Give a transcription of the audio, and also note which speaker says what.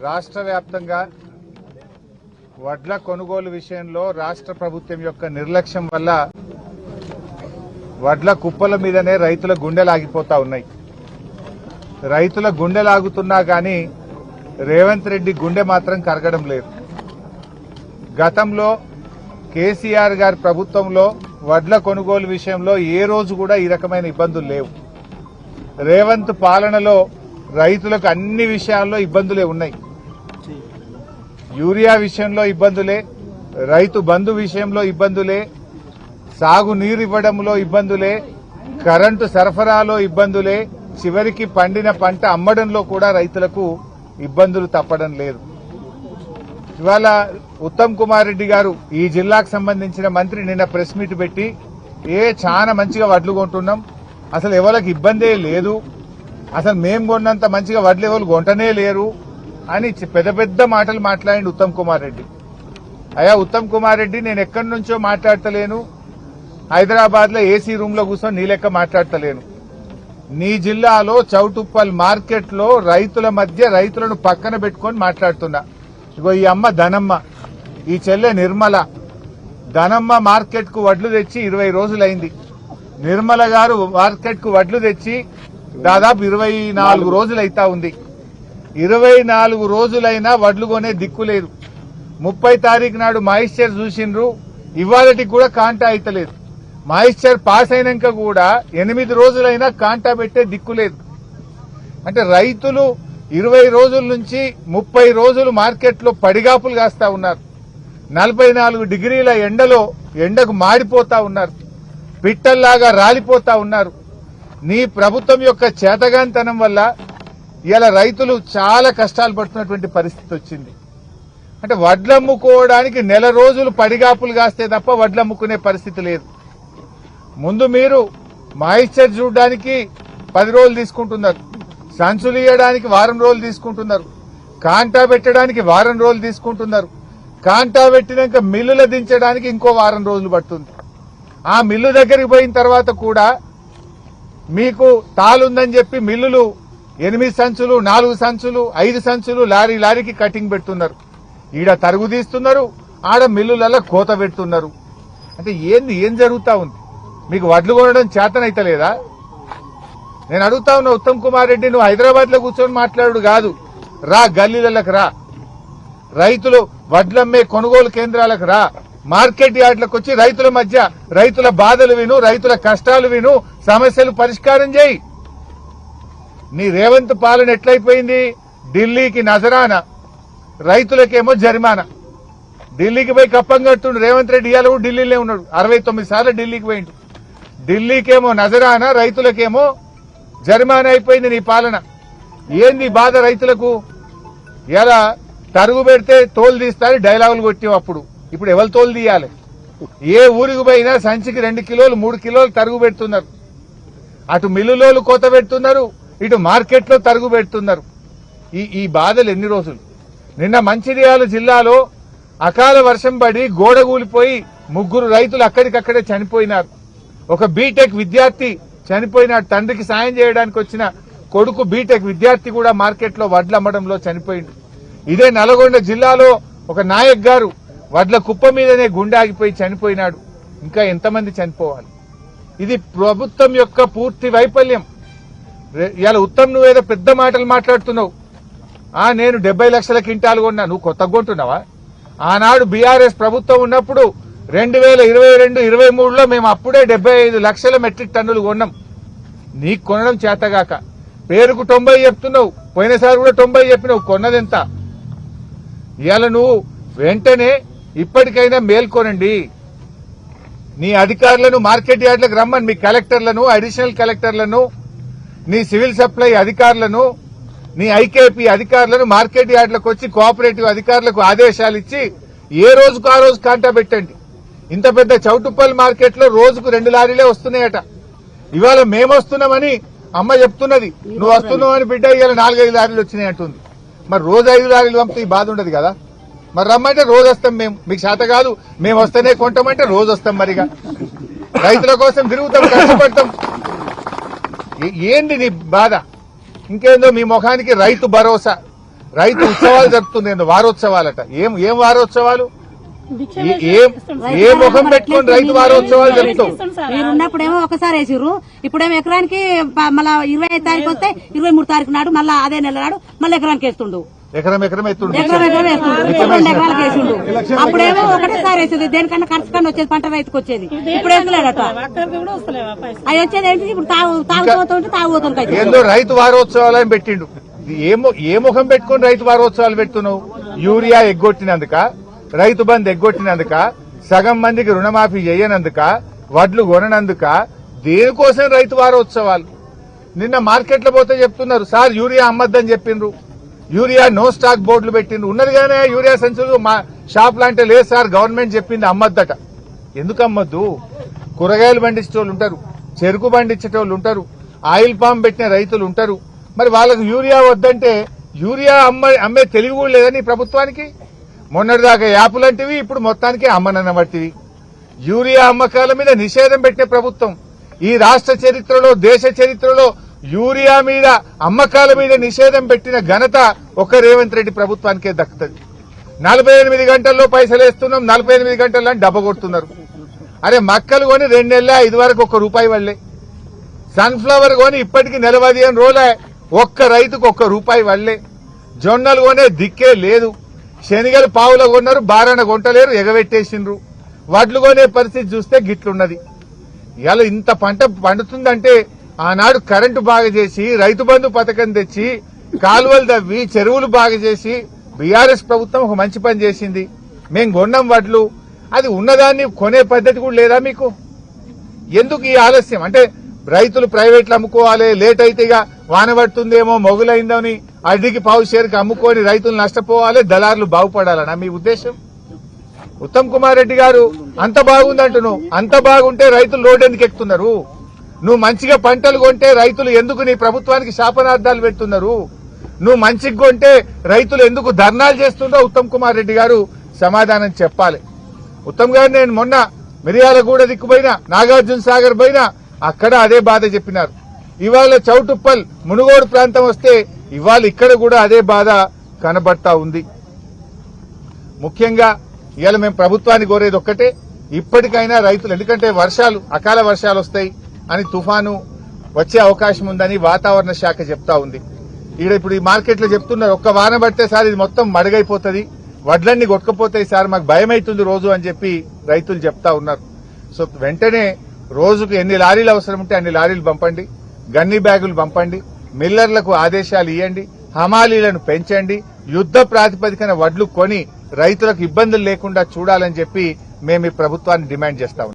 Speaker 1: రాష్ట్ర వ్యాప్తంగా వడ్ల కొనుగోలు విషయంలో రాష్ట్ర ప్రభుత్వం యొక్క నిర్లక్ష్యం వల్ల వడ్ల కుప్పల మీదనే రైతుల గుండెలాగిపోతా ఉన్నాయి. రైతుల గుండెలాగుతున్నా కానీ రేవంత్ రెడ్డి గుండె మాత్రం కరగడం లేదు. గతంలో కేసీఆర్ గారి ప్రభుత్వంలో వడ్ల కొనుగోలు విషయంలో ఏ రోజు కూడా ఈ రకమైన ఇబ్బందులు లేవు. రేవంత్ పాలనలో రైతులకు అన్ని విషయాల్లో ఇబ్బందులే ఉన్నాయి. యూరియా విషయంలో ఇబ్బందులే, రైతు బంధు విషయంలో ఇబ్బందులే, సాగు నీరు ఇవ్వడంలో ఇబ్బందులే, కరెంటు సరఫరాలో ఇబ్బందులే, చివరికి పండిన పంట అమ్మడంలో కూడా రైతులకు ఇబ్బందులు తప్పడం లేదు. ఇవాళ ఉత్తమ్ కుమార్ రెడ్డి గారు ఈ జిల్లాకు సంబంధించిన మంత్రి నిన్న ప్రెస్ మీట్ పెట్టి చాలా మంచిగా వడ్లు కొంటున్నాం, అసలు ఎవరికి ఇబ్బందే లేదు, అసలు మేం కొన్నంత మంచిగా వడ్లు ఎవరు కొంటనే లేరు అని పెద్ద పెద్ద మాటలు మాట్లాడిండు ఉత్తమ్ కుమార్ రెడ్డి. అయ్యా ఉత్తమ్ కుమార్ రెడ్డి, నేను ఎక్కడి నుంచో మాట్లాడతలేను, హైదరాబాద్ లో ఏసీ రూమ్ లో కూర్చొని నీ లెక్క మాట్లాడతలేను. నీ జిల్లాలో చౌటుప్పల్ మార్కెట్ లో రైతుల మధ్య రైతులను పక్కన పెట్టుకొని మాట్లాడుతున్నా. ఇగో ఈ అమ్మ ధనమ్మ, ఈ చెల్లె నిర్మల. ధనమ్మ మార్కెట్ కు వడ్లు తెచ్చి 20 రోజులైంది. నిర్మల గారు మార్కెట్ కు వడ్లు తెచ్చి దాదాపు 24 రోజులైతా ఉంది. 24 రోజులైనా వడ్లు కొనే దిక్కు లేదు. 30 తారీఖు నాడు మాయిశ్చర్ చూసిండ్రు, ఇవాళకి కూడా కాంటా అయితలేదు. మాయిశ్చర్ పాస్ అయినాక కూడా 8 రోజులైనా కాంటా పెట్టే దిక్కు లేదు. అంటే రైతులు 20 రోజుల నుంచి 30 రోజులు మార్కెట్లో పడిగాపులు కాస్తా ఉన్నారు. 44 డిగ్రీల ఎండకు మాడిపోతా ఉన్నారు, పిట్టల్లాగా రాలిపోతా ఉన్నారు. నీ ప్రభుత్వం యొక్క చేతగాంతనం వల్ల ఇలా రైతులు చాలా కష్టాలు పడుతున్నటువంటి పరిస్థితి వచ్చింది. అంటే వడ్లమ్ముకోవడానికి నెల రోజులు పడిగాపులు కాస్తే తప్ప వడ్లమ్ముకునే పరిస్థితి లేదు. ముందు మీరు మాయిశ్చర్ చూడడానికి 10 రోజులు తీసుకుంటున్నారు, సంచులు ఇయ్యడానికి వారం రోజులు తీసుకుంటున్నారు, కాంటా పెట్టడానికి వారం రోజులు తీసుకుంటున్నారు, కాంటా పెట్టినాక మిల్లుల దించడానికి ఇంకో వారం రోజులు పడుతుంది. ఆ మిల్లు దగ్గరికి పోయిన తర్వాత కూడా మీకు తాలుందని చెప్పి మిల్లులు 8 సంచులు, 4 సంచులు, 5 సంచులు లారీకి కటింగ్ పెడుతున్నారు. ఈడ తరుగు తీస్తున్నారు, ఆడ మిల్లులలో కోత పెడుతున్నారు. అంటే ఏం జరుగుతా ఉంది? మీకు వడ్లు కొనడం చేతనైతలేదా? నేను అడుగుతా ఉన్నా ఉత్తమ్ కుమార్ రెడ్డి, నువ్వు హైదరాబాద్ లో కూర్చొని మాట్లాడు కాదు, రా గల్లీలకు రా, రైతులు వడ్లమ్మే కొనుగోలు కేంద్రాలకు రా, మార్కెట్ యార్డులకు వచ్చి రైతుల మధ్య రైతుల బాధలు విను, రైతుల కష్టాలు విను, సమస్యలు పరిష్కారం చేయి. నీ రేవంత్ పాలన ఎట్లయిపోయింది? ఢిల్లీకి నజరానా, రైతులకేమో జరిమానా. ఢిల్లీకి పోయి కప్పం కట్టుండు రేవంత్ రెడ్డి. ఇవాళ కూడా ఢిల్లీలో ఉన్నాడు, 69 సార్లు ఢిల్లీకి పోయిండు. ఢిల్లీకేమో నజరానా, రైతులకేమో జరిమానా అయిపోయింది నీ పాలన. ఏంది బాధ రైతులకు? ఇలా తరుగు పెడితే తోలు తీస్తారని డైలాగులు కొట్టావు అప్పుడు. ఇప్పుడు ఎవరు తోలు తీయాలి? ఏ ఊరికి పోయినా సంచికి 2 కిలోలు 3 కిలోలు తరుగు పెడుతున్నారు. అటు మిల్లులోలు కోత పెడుతున్నారు, ఇటు మార్కెట్లో తరుగు పెడుతున్నారు. ఈ బాధలు ఎన్ని రోజులు? నిన్న మంచిర్యాల జిల్లాలో అకాల వర్షం పడి గోడ కూలిపోయి 3 రైతులు అక్కడికక్కడే చనిపోయినారు. ఒక బీటెక్ విద్యార్థి చనిపోయినాడు. తండ్రికి సాయం చేయడానికి వచ్చిన కొడుకు బీటెక్ విద్యార్థి కూడా మార్కెట్లో వడ్లు అమ్మడంలో చనిపోయింది. ఇదే నల్గొండ జిల్లాలో ఒక నాయక్ గారు వడ్ల కుప్ప మీదనే గుండె ఆగిపోయి చనిపోయినాడు. ఇంకా ఎంతమంది చనిపోవాలి? ఇది ప్రభుత్వం యొక్క పూర్తి వైఫల్యం. ఇవాళ ఉత్తమ్ నువ్వేదో పెద్ద మాటలు మాట్లాడుతున్నావు. నేను 70 లక్షల క్వింటాలు కొన్నా, నువ్వు కొత్తగా కొంటున్నావా? ఆనాడు బీఆర్ఎస్ ప్రభుత్వం ఉన్నప్పుడు 2022-23లో మేము అప్పుడే 75 లక్షల మెట్రిక్ టన్నులు కొన్నాం. నీకు కొనడం చేతగాక పేరుకు 90 చెప్తున్నావు, పోయినసారి కూడా 90 చెప్పినావు, కొన్నదెంత? ఇవాళ నువ్వు వెంటనే ఇప్పటికైనా మేల్కొనండి. నీ అధికారులను మార్కెట్ యార్డులకు రమ్మని, మీ కలెక్టర్లను, అడిషనల్ కలెక్టర్లను, నీ సివిల్ సప్లై అధికారులను, నీ ఐకేపీ అధికారులను మార్కెట్ యార్డులకు వచ్చి కోఆపరేటివ్ అధికారులకు ఆదేశాలు ఇచ్చి ఏ రోజుకు ఆ రోజు కాంటా పెట్టండి. ఇంత పెద్ద చౌటుప్పల్ మార్కెట్ లో రోజుకు 2 లారీలే వస్తున్నాయట. ఇవాళ మేమొస్తున్నామని అమ్మ చెప్తున్నది, నువ్వు వస్తున్నావని బిడ్డ ఇవాళ 4-5 లారీలు వచ్చినాయి అంటుంది. మరి రోజు 5 లారీలు పంపితే ఈ బాధ ఉండదు కదా? మరి రమ్మంటే రోజు వస్తాం మేము, మీకు చేత కాదు మేము వస్తేనే కొంటామంటే రోజు వస్తాం. మరిగా రైతుల కోసం తిరుగుతాం, కష్టపడతాం. ఏంది నీ బాధ? ఇంకేందో మీ ముఖానికి రైతు భరోసా. రైతు ఉత్సవాలు జరుపుతుంది, వారోత్సవాలట. ఏం వారోత్సవాలు? ఏ ముఖం పెట్టుకొని రైతు వారోత్సవాలు జరుపుతావు?
Speaker 2: మీరున్నప్పుడేమో ఒకసారి వేసిర్రు, ఇప్పుడేమో ఎకరానికి మళ్ళా 20 తారీఖు వస్తే 23 తారీఖు నాడు మళ్ళా అదే నెల నాడు మళ్ళీ ఎకరానికి వేస్తుండు.
Speaker 1: ఎకరం ఎత్తుండు.
Speaker 2: 2 ఎకరాలకు వేసిండు. అప్పుడేమో ఒకటేసారి వేసేది, దేనికన్నా ఖర్చు కన్నా వచ్చేది, పంట రైతుకు వచ్చేది. ఇప్పుడు వేసలేడట. అవి వచ్చేది ఏంటి? ఇప్పుడు తాగుతుంటే
Speaker 1: ఏందో రైతు వారోత్సవాలు అని పెట్టిండు. ఏ ముఖం పెట్టుకుని రైతు వారోత్సవాలు పెడుతున్నావు? యూరియా ఎగ్గొట్టినందుక, రైతు బంధు ఎగ్గొట్టినందుక, సగం మందికి రుణమాఫీ చేయనందుక, వడ్లు కొననందుక, దేనికోసం రైతు వారోత్సవాలు? నిన్న మార్కెట్లో పోతే చెప్తున్నారు, సార్ యూరియా అమ్మద్దని చెప్పిండ్రు, యూరియా నో స్టాక్ బోర్డులు పెట్టిండ్రు. ఉన్నదిగానే యూరియా సంచులు మా షాప్ లాంటి లేదు సార్, గవర్నమెంట్ చెప్పింది అమ్మద్దట. ఎందుకు అమ్మద్దు? కూరగాయలు పండించేటోళ్ళు ఉంటారు, చెరుకు పండించేటోళ్ళు ఉంటారు, ఆయిల్ పామ్ పెట్టిన రైతులు ఉంటారు. మరి వాళ్ళకు యూరియా వద్దంటే యూరియా అమ్మే తెలివి కూడా లేదని ప్రభుత్వానికి? మొన్నటిదాకా యాపులంటివి, ఇప్పుడు మొత్తానికి అమ్మనన్నబట్టివి. యూరియా అమ్మకాల మీద నిషేధం పెట్టే ప్రభుత్వం ఈ రాష్ట్ర చరిత్రలో, దేశ చరిత్రలో యూరియా మీద అమ్మకాల మీద నిషేధం పెట్టిన ఘనత ఒక్క రేవంత్ రెడ్డి ప్రభుత్వానికే దక్కుతుంది. 48 గంటల్లో పైసలు వేస్తున్నాం, 48 గంటల్లో డబ్బ కొడుతున్నారు. అరే మక్కలు కొని 2 నెలలే, ఇదివరకు ₹1 వల్లే. సన్ఫ్లవర్ కొని ఇప్పటికి 15 రోజులే, ఒక్క రైతుకు ₹1 వల్లే. జొన్నలు కొనే దిక్కే లేదు. శనిగలు పావుల కొన్నారు, బారణ కొంటలేరు, ఎగబెట్టేసిండ్రు. వడ్లు కొనే పరిస్థితి చూస్తే గిట్లున్నది. ఇలా ఇంత పంట పండుతుందంటే ఆనాడు కరెంటు బాగా చేసి, రైతు బంధు పథకం తెచ్చి, కాలువలు తవ్వి, చెరువులు బాగా చేసి బీఆర్ఎస్ ప్రభుత్వం ఒక మంచి పని చేసింది. మేం కొన్నాం వడ్లు, అది ఉన్నదాన్ని కొనే పద్ధతి కూడా లేదా మీకు? ఎందుకు ఈ ఆలస్యం? అంటే రైతులు ప్రైవేట్లు అమ్ముకోవాలి, లేట్ అయితే ఇక వాన పడుతుందేమో, మొగులైందని అడిగి పావు షేర్కి అమ్ముకొని రైతులు నష్టపోవాలి, దళారులు బాగుపడాలనా మీ ఉద్దేశం? ఉత్తమ్ కుమార్ రెడ్డి గారు అంత బాగుందంటున్నావు, అంత బాగుంటే రైతులు రోడ్డు ఎందుకు ఎక్కుతున్నారు? నువ్వు మంచిగా పంటలు కొంటే రైతులు ఎందుకు నీ ప్రభుత్వానికి శాపనార్థాలు పెడుతున్నారు? నువ్వు మంచిగా కొంటే రైతులు ఎందుకు ధర్నాలు చేస్తుండో ఉత్తమ్ కుమార్ రెడ్డి గారు సమాధానం చెప్పాలి. ఉత్తమ్ గారు నేను మొన్న మిర్యాలగూడ దిక్కుపోయినా, నాగార్జున సాగర్ పోయినా, అక్కడ అదే బాధ చెప్పినారు. ఇవాళ చౌటుప్పల్, మునుగోడు ప్రాంతం వస్తే ఇవాళ ఇక్కడ కూడా అదే బాధ కనబడతా ఉంది. ముఖ్యంగా ఇవాళ మేము ప్రభుత్వాన్ని కోరేది ఒక్కటే, ఇప్పటికైనా రైతులు, ఎందుకంటే వర్షాలు, అకాల వర్షాలు వస్తాయి అని, తుఫాను వచ్చే అవకాశం ఉందని వాతావరణ శాఖ చెప్తా ఉంది. ఇప్పుడు ఈ మార్కెట్లో చెప్తున్నారు, ఒక్క వాన పడితే సార్ ఇది మొత్తం మడుగైపోతుంది, వడ్లన్నీ కొట్టుకుపోతాయి సార్, మాకు భయం అవుతుంది రోజు అని చెప్పి రైతులు చెప్తా ఉన్నారు. సో వెంటనే రోజుకు ఎన్ని లారీలు అవసరం ఉంటే అన్ని లారీలు పంపండి, గన్ని బ్యాగులు పంపండి, మిల్లర్లకు ఆదేశాలు ఇవ్వండి, హమాలీలను పెంచండి, యుద్ధ ప్రాతిపదికన వడ్లు కొని రైతులకు ఇబ్బందులు లేకుండా చూడాలని చెప్పి మేము ఈ ప్రభుత్వాన్ని డిమాండ్ చేస్తా ఉన్నాం.